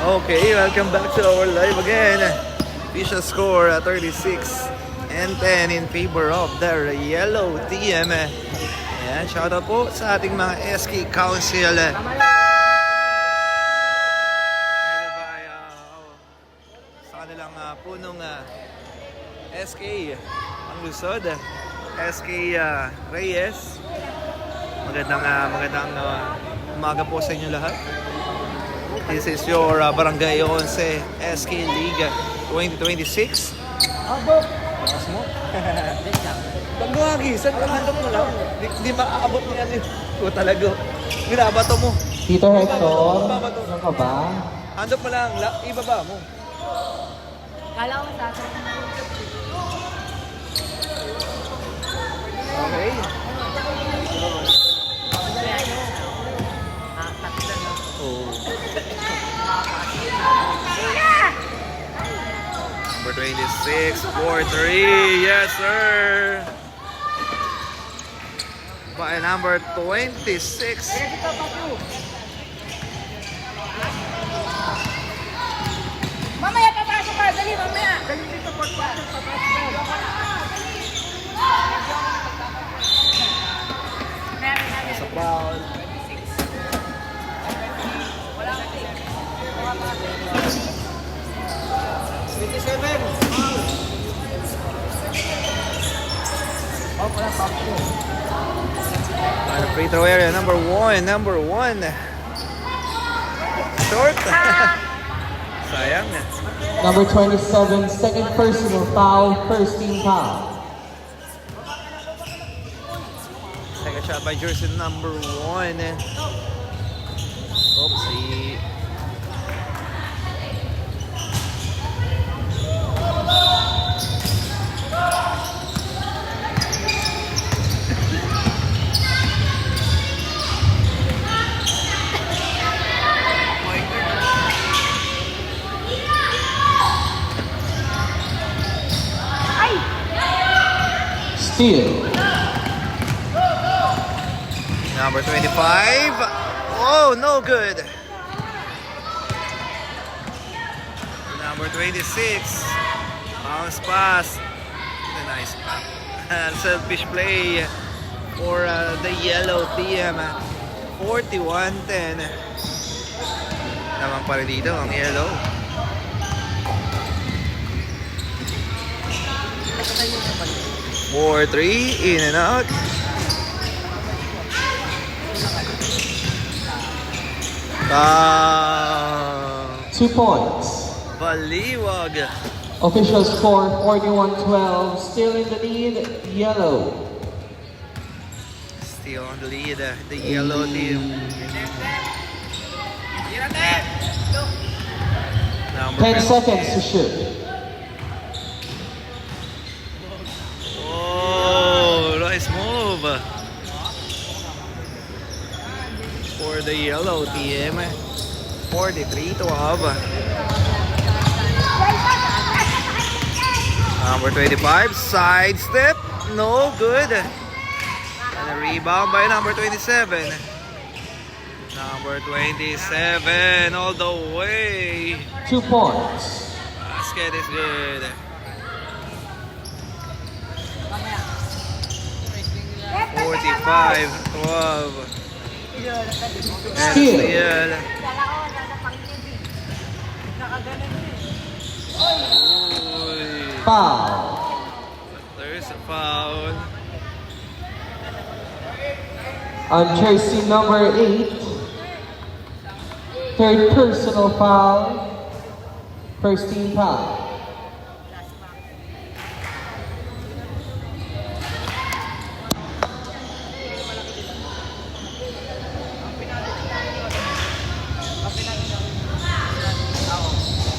Okay, welcome back to our live again. Official score 36-10 in favor of the yellow team. Ayan, shoutout po sa ating mga SK Council. Headed by sa kanilang punong SK ang Lusod, SK Reyes. Magandang umaga po sa inyo lahat. This is your Barangay 11 SK League 2026. Lakas mo. Pagbuhagi, saan ka handok mo lang? Di maaabot mo yan ko talaga. Binabato mo. Tito Hector, ano ka ba? Handok mo lang, ibaba mo. Kala ko sa akin. Okay. Oh. Number 26, 4-3. Yes, sir. By number 26. Mamaya papasok ka! Dali, mamaya! Dali dito, papasok ka! Sa foul. Free throw area, number one. Short. Sayang. Number 27, second personal foul, first team foul. Second shot by jersey number 1. Oopsie. Steal. Number 25. Oh, no good. Number 26. Bounce pass. A nice selfish play for the yellow team. 41-10. Naman pa rin dito ang yellow. More 3, in and out. Ah, 2 points. Baliwag. Official score 41-12, still in the lead, yellow. Still on the lead, the yellow team. Number 10 seconds to shoot. Oh, nice move for the yellow team. 43-12. Number 25, side step, no good. And a rebound by number 27. Number 27 all the way. 2 points. Basket is good. Mamaya. 45-12. And Steal. steal. Kala ko wala na pang-ibig. Nakaganan eh. Uy. Foul. There's a foul. On jersey number 8, third personal foul, first team foul.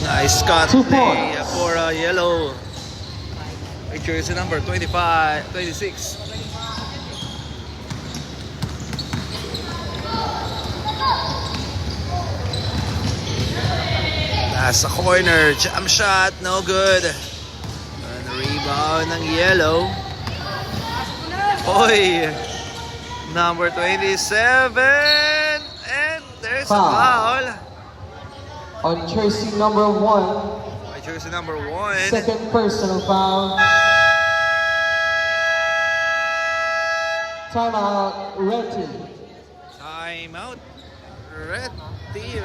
Nice cut 2 play points. for yellow. Jersey number 25, 26. Nasa corner, jump shot, no good. And rebound ng yellow. Oy, number 27, and there's a Foul. foul. On jersey number 1, By jersey number 1. second personal foul. Timeout, red team. Timeout. Red team.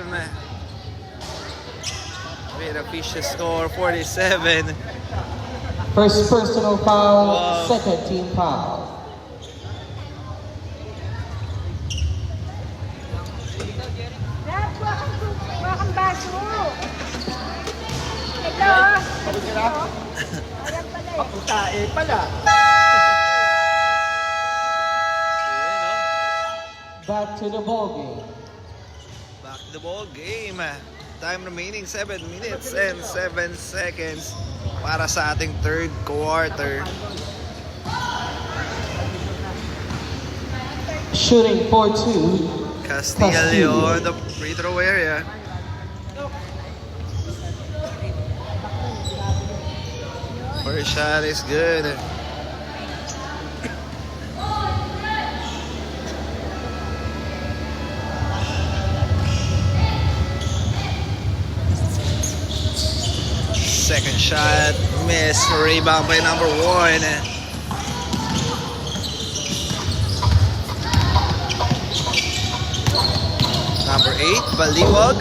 With a official score 47. First personal foul, Wow. second team foul. Dad, kuha kang baso. Ito. Ayan pala eh. Tae pala. Ayan, oh. Back to the ball game. Back to the ball game. Time remaining 7 minutes and 7 seconds para sa ating third quarter. Shooting for 2, Castillo on the free throw area. First shot is good. Second shot, miss. Rebound by number 1. Number 8, Baliwag.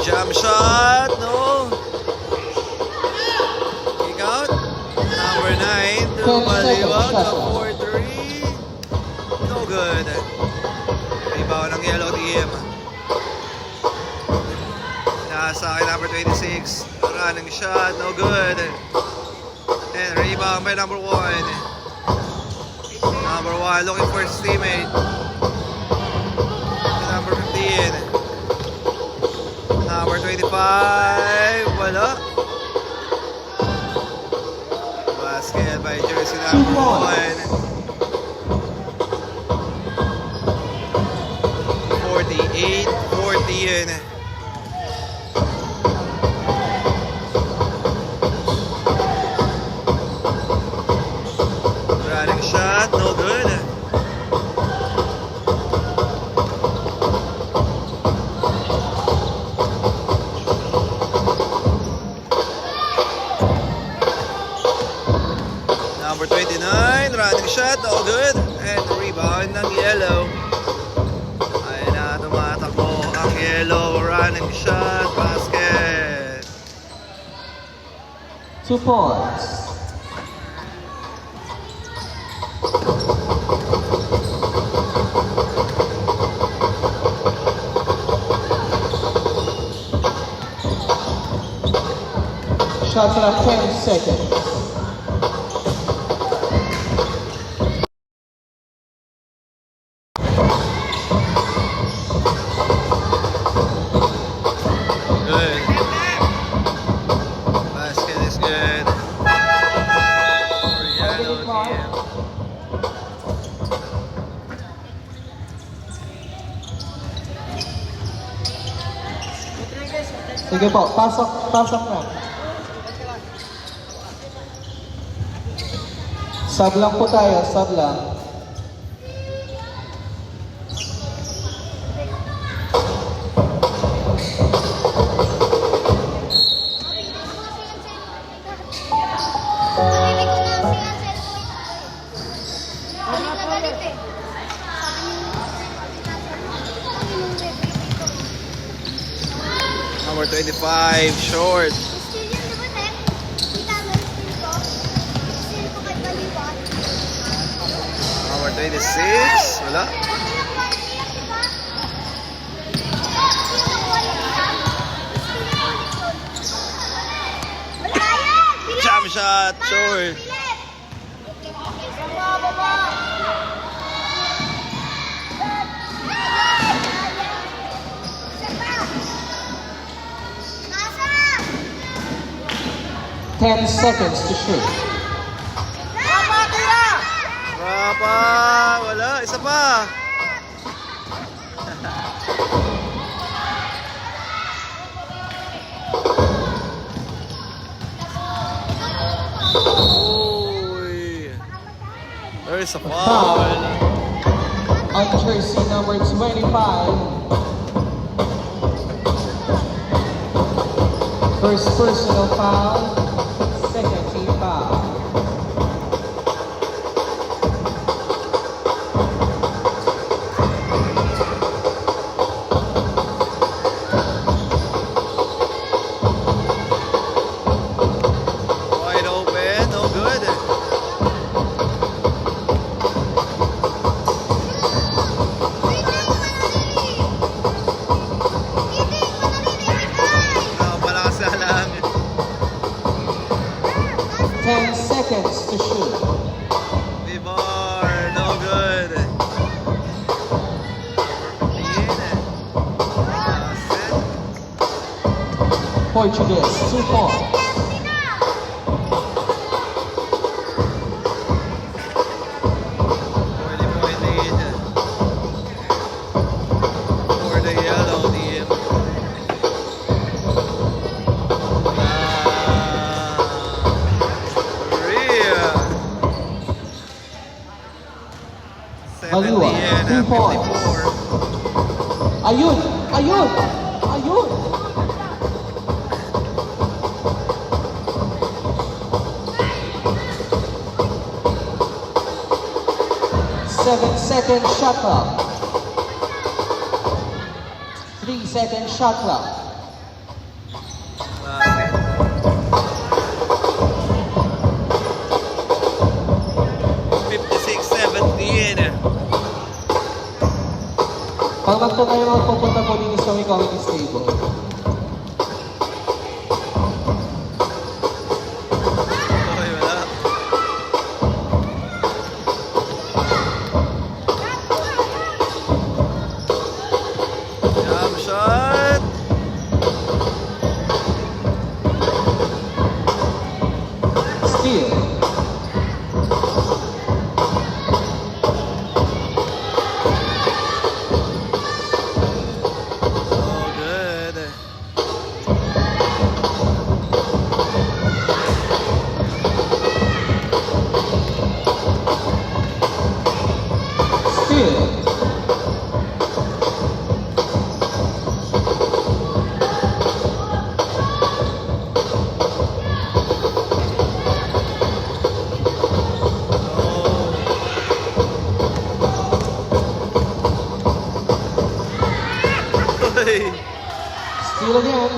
Jump shot, no. Kick out. Number 9, to Baliwag, a 4-3. No good. Rebound ng yellow team. Nasa akin, number 26. Running shot, no good. And rebound by number 1. Number 1 looking for his teammate. Number 15. Number 25. Wala. Basket by jersey number 1. 48-14. Running shot, no good. Number 29, running shot, no good. And rebound ng yellow. Ay na tumatakbo ang yellow, running shot, basket. 2 points. Shot clock 10 seconds. Good. Basket is good. For yellow team. Sige po, pasok na. Sub lang po tayo, sub lang. Number 25, short. Number 26, wala. Jump shot, short. Nasa! 10 seconds to shoot. Rapa, wala, isa pa. Uy. There's a foul. On jersey number 25, First personal foul, second team foul. Wide open, no good. Malakas na lang. 10 seconds to shoot. Vivar, no good. Portuguese, 2 points. For the yellow team. Korea. Maliwa, 2 points. 54. Ayun! Ayun! Ayun! Seven-second shot clock. 3-second shot clock. 56-17. Pag magto kayo magpupunta po dito sa may comedy stable. Okay, wala. Jump shot. Steal. Oh, good. Steal. Hey. Steal again.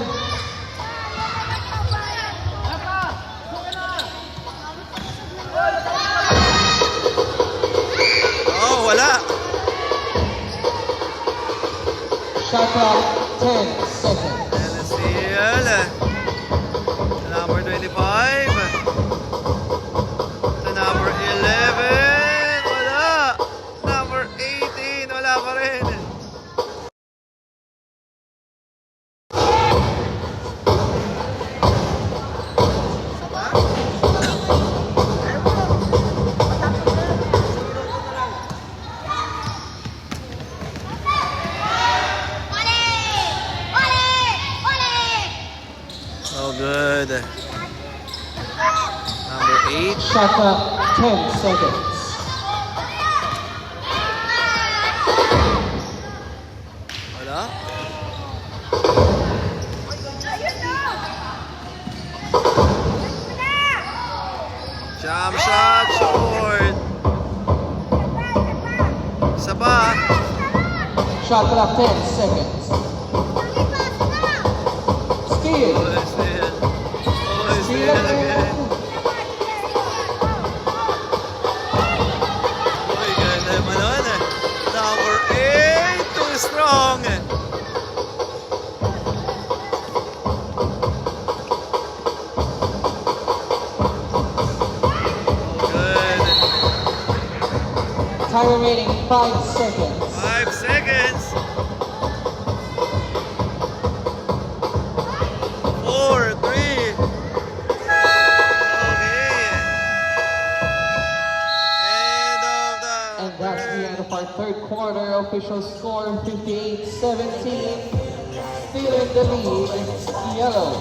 Oh, wala. Shot clock, 10 seconds. LSCL. Number 25. Sa number 11. Wala. Number 18. Wala pa rin. Oh, good. Number 8. Shot clock, 10 seconds. Wala. Jump shot, short. Isa pa. Shot clock, 10 seconds. Steal. Oh, still. Oh, Steal still again. again. Uy, ganda naman nun eh. Number 8, too strong. Good. Time remaining 5 seconds. 5 seconds. 4, 3. Okay. End of the And that's the end of our third quarter. Official score 58-17. Still in the lead, yellow.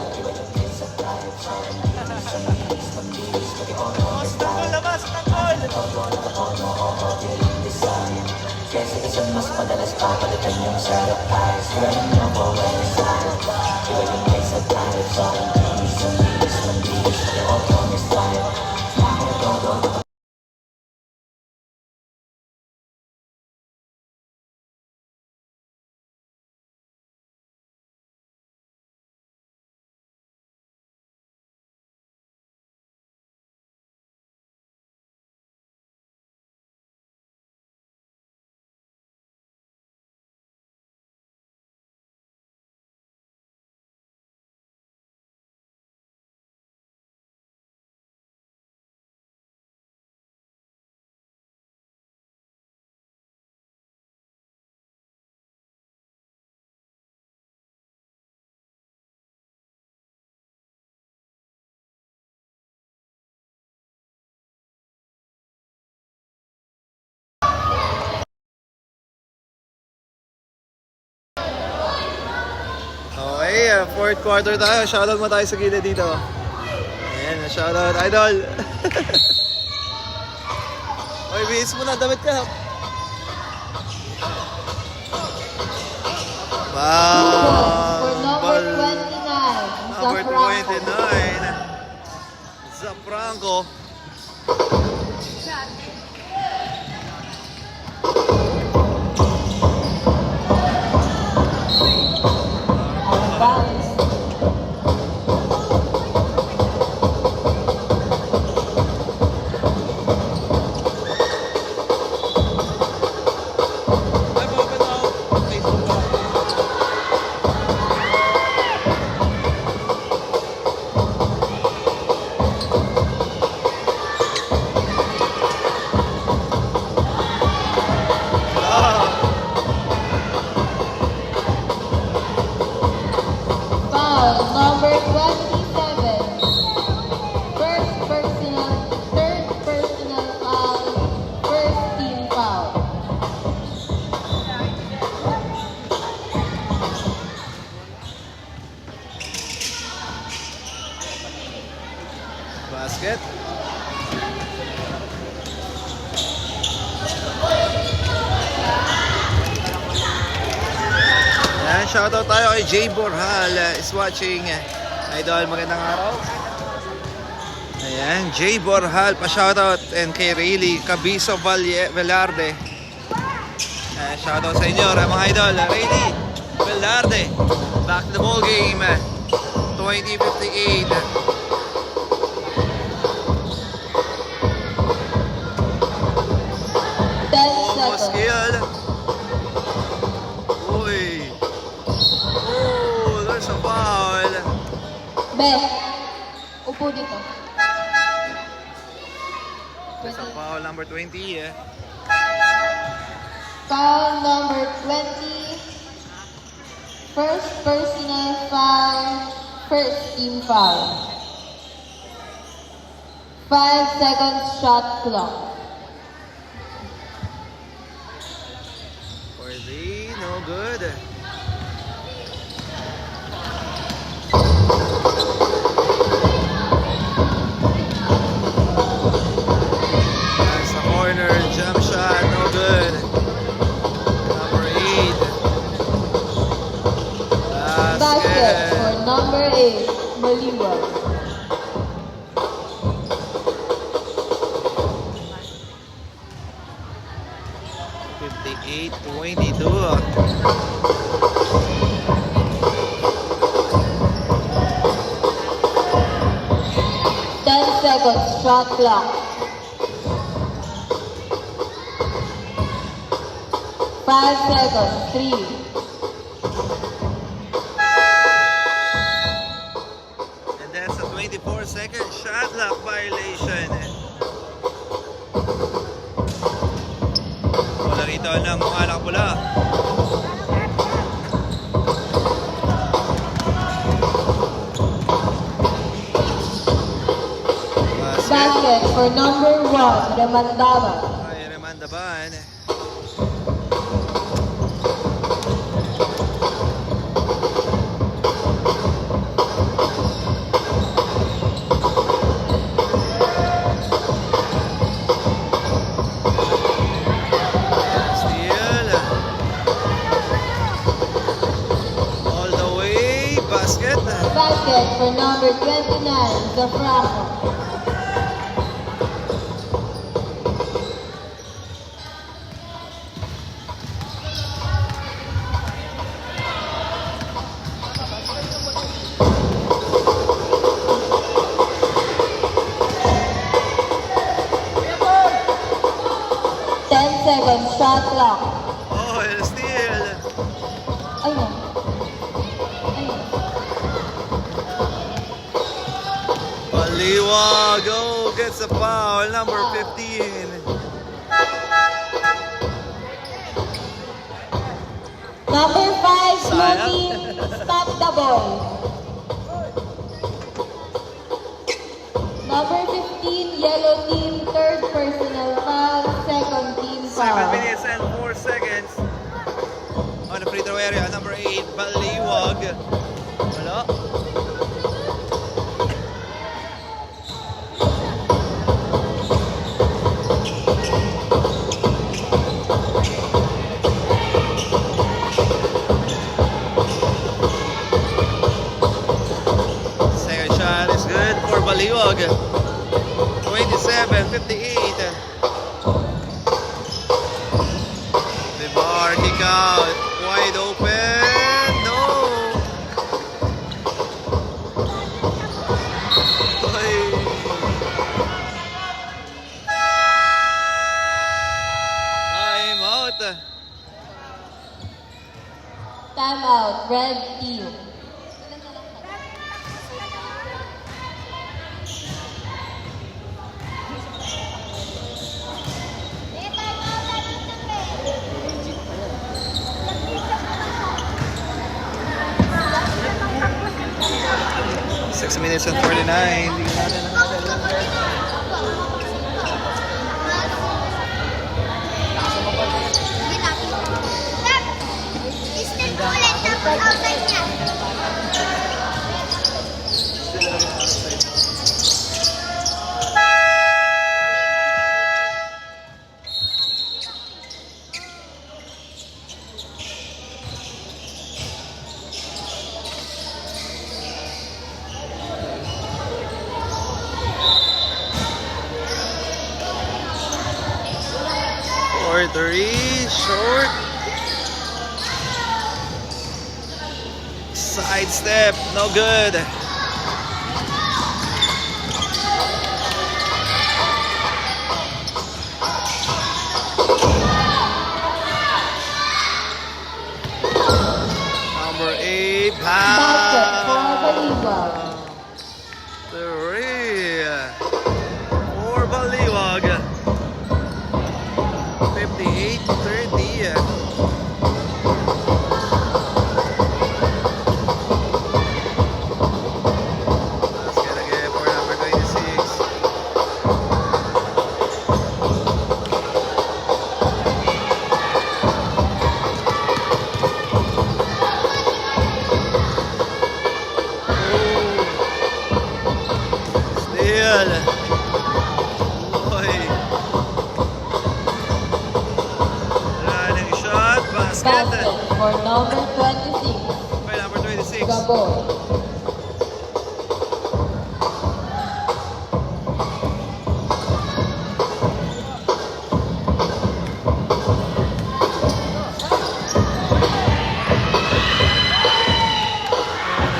Kesa mas madalas papalitan yung sarap. Ayos lang ang bawal sa iba yung may sa tayo. fourth quarter tayo. Shoutout mo tayo sa gilid dito. Ayan, shoutout idol. Oy, bihis mo na, damit ka. For number Ball. 29, Number Zafranco. 29. Zafranco. Out of bounds. Foul number 27. First personal, third personal foul, first team foul. Basket. Ayan, shoutout tayo kay Jay Borhal is watching. Idol, magandang araw. Ayan, Jay Borhal pa-shoutout and kay Rayleigh Cabiso Velarde. Ayan, shoutout sa inyo mga idol. Rayleigh Velarde, back to the ball game. 2058. 10 Almost seconds. kill. Uy. Oh, there's a foul. Beth, upo dito. There's a foul number 20. Foul number 20. First personal foul, first team foul. 5 seconds shot clock. For the no good. That's a corner jump shot, no good. Number 8. Basket for number 8, Baliwag. Basket. 58-22. 10 seconds shot clock. 5 seconds, 3. And that's a 24-second shot clock violation. Wala rito ng mga lakpula. Basket for number 1, Remandaba. Ay, Remandaban. Steal. All the way. Basket. Basket for number 29, Zafranco. Seconds shot clock. Oh, and a steal. Ayun. Ayun. Baliwag, go, gets a foul, number 15. Number 5, blue Sayang. team, stop the ball. Number 15, yellow team, third personal foul, second team 7 foul. minutes and 4 seconds. On the free throw area, number 8, Baliwag. Wala. Second shot is good for Baliwag. 27-58. The bar kick out. Wide open. No. Oy. Time out. Timeout, red team. Six minutes and 49. Hindi natin nakadala. For three, short. Side step, no good. Number 8, Basket for Baliwag. Three for Baliwag. 58-30. Let's get again for number 26. Steal. Boy. Running shot, basket. Basket for number 26. By number 26. Gabon.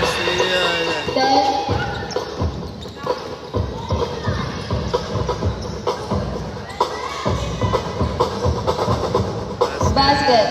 Steal. 10. Basket.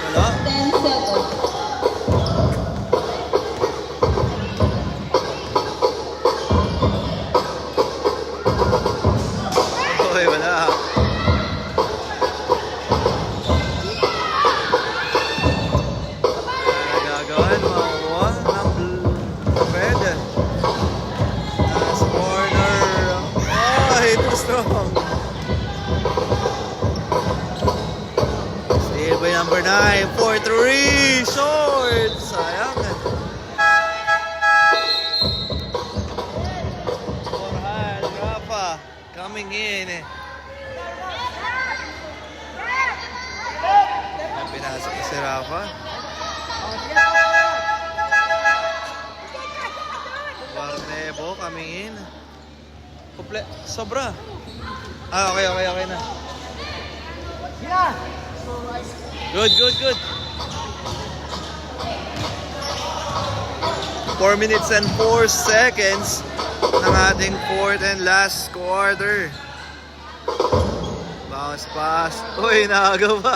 Wala. 10 seconds. Okay, wala. Nagagawan, makuha ng red. Last corner. Oh, too strong. Steal by number 9. 4-3. Short. Sayang. Forehand, Rafa coming in. Pinasok na si Rafa. Barnebo coming in. Sobra. Ah, okay na. Good. 4 minutes and 4 seconds ng ating fourth and last quarter. Bounce pass. Uy, nakagawa.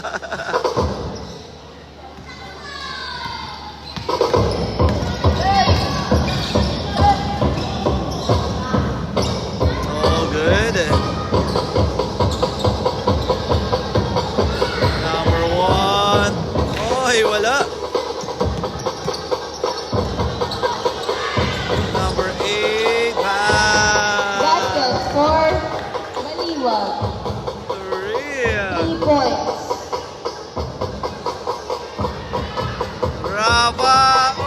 Oh, good. Number 1. Oy, wala. Number 8. Basket for Baliwag. 3. 3 points. Rafa. Oy.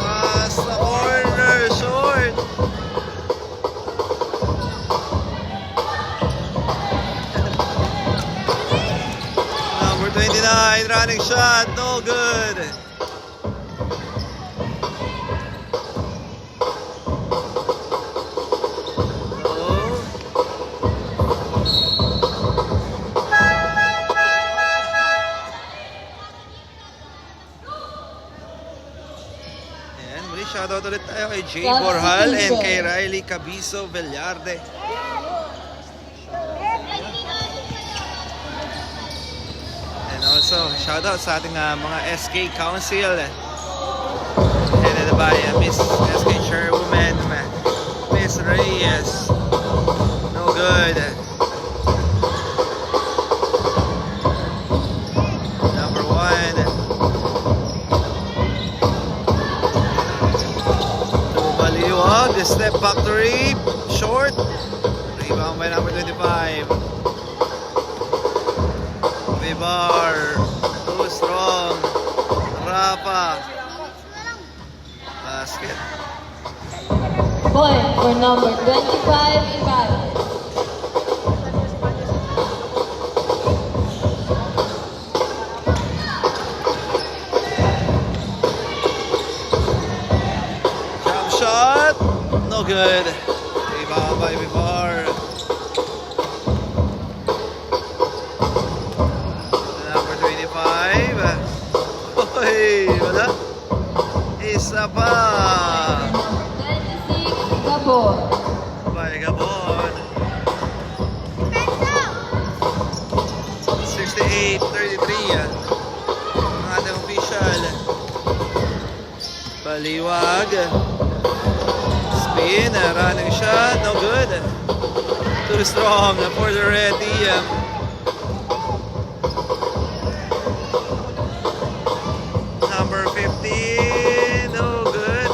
Pass the corner. Short. Number 29, running shot, no good. Oh. Ayan, muli shoutout ulit tayo kay Jay Borhal and kay Riley Cabizo Villarde. And also, shoutout sa ating mga SK Council. Headed by Miss SK Chairwoman, Miss Reyes. No good. Number 1. Baliwag, the step factory, short. Rebound by number 25. Vivar, too strong. Rafa. Basket. Point for number 25, Ibarra. Jump shot. No good. Rebound by Vivar. Number 25. Uy, wala. Isa pa. 26, Gabon. By Gabon. 68-33. Ang ating official. Baliwag. Spin. Running shot. No good. Too strong for the red team. Number 15. No good.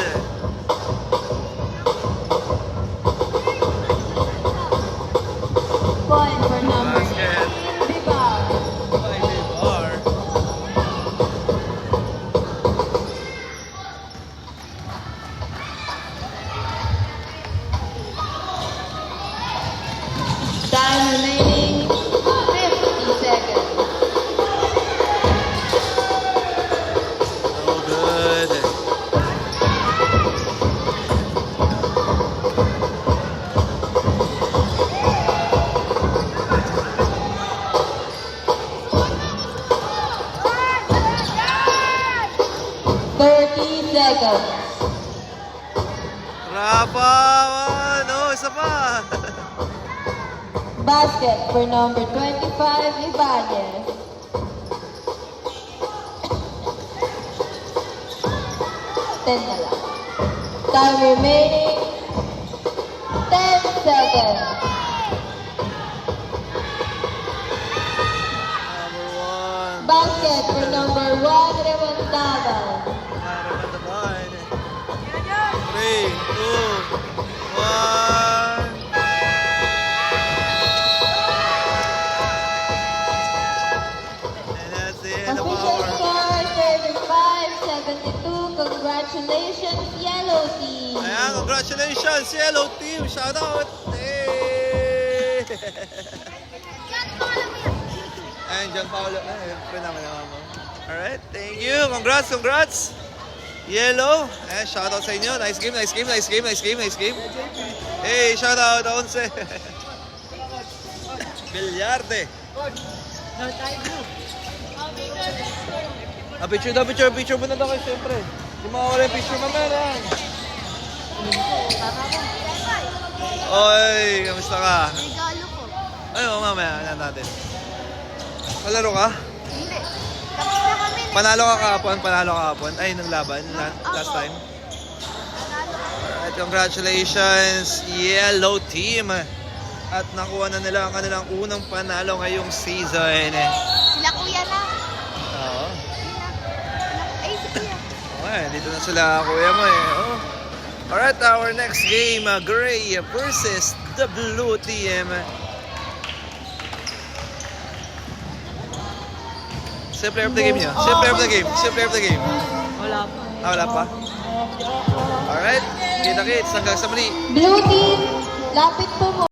Point for number Basket. 18, Bibar. By Vivar. Time remaining 50 seconds. No good. Seconds. Rafa, no, isa pa. Basket for number 25, Ibanez. Ten na lang. Time remaining 10 seconds. Number 1. Basket for number 1, Remontada. Narap at the line. 3, 2, 1. And that's the end of Official our... score 35-72. Congratulations, Yellow Team. Ayan, congratulations, Yellow Team. Shout out. Hey! Ayan, John Paulo. Ay, friend naman naman mo. Alright, thank you. Congrats, congrats. Yellow. Ayan, shout out sa inyo. Nice game, nice game, nice game, nice game, nice game. Hey, shout out, Once. Villarde. Picture daw, picture mo na daw kayo, siyempre. Di mawala yung picture mamaya na. Oy, kamusta ka? Regalo ko. Ay, oo, mamaya na natin. Palaro ka? Hindi. Tapos na kami. Panalo ka kahapon. Ay, nung laban, last time. Alright, congratulations, Yellow Team. At nakuha na nila ang kanilang unang panalo ngayong season. Sila kuya na. Oo. Ay, si kuya. Okay, dito na sila, kuya mo eh. Oh. Alright, our next game, Gray versus the Blue Team. Sino player of the game niya? Sino player of the game? Wala pa. Ah, wala pa? Alright, kita-kits hanggang sa muli. Blue team, lapit po mo.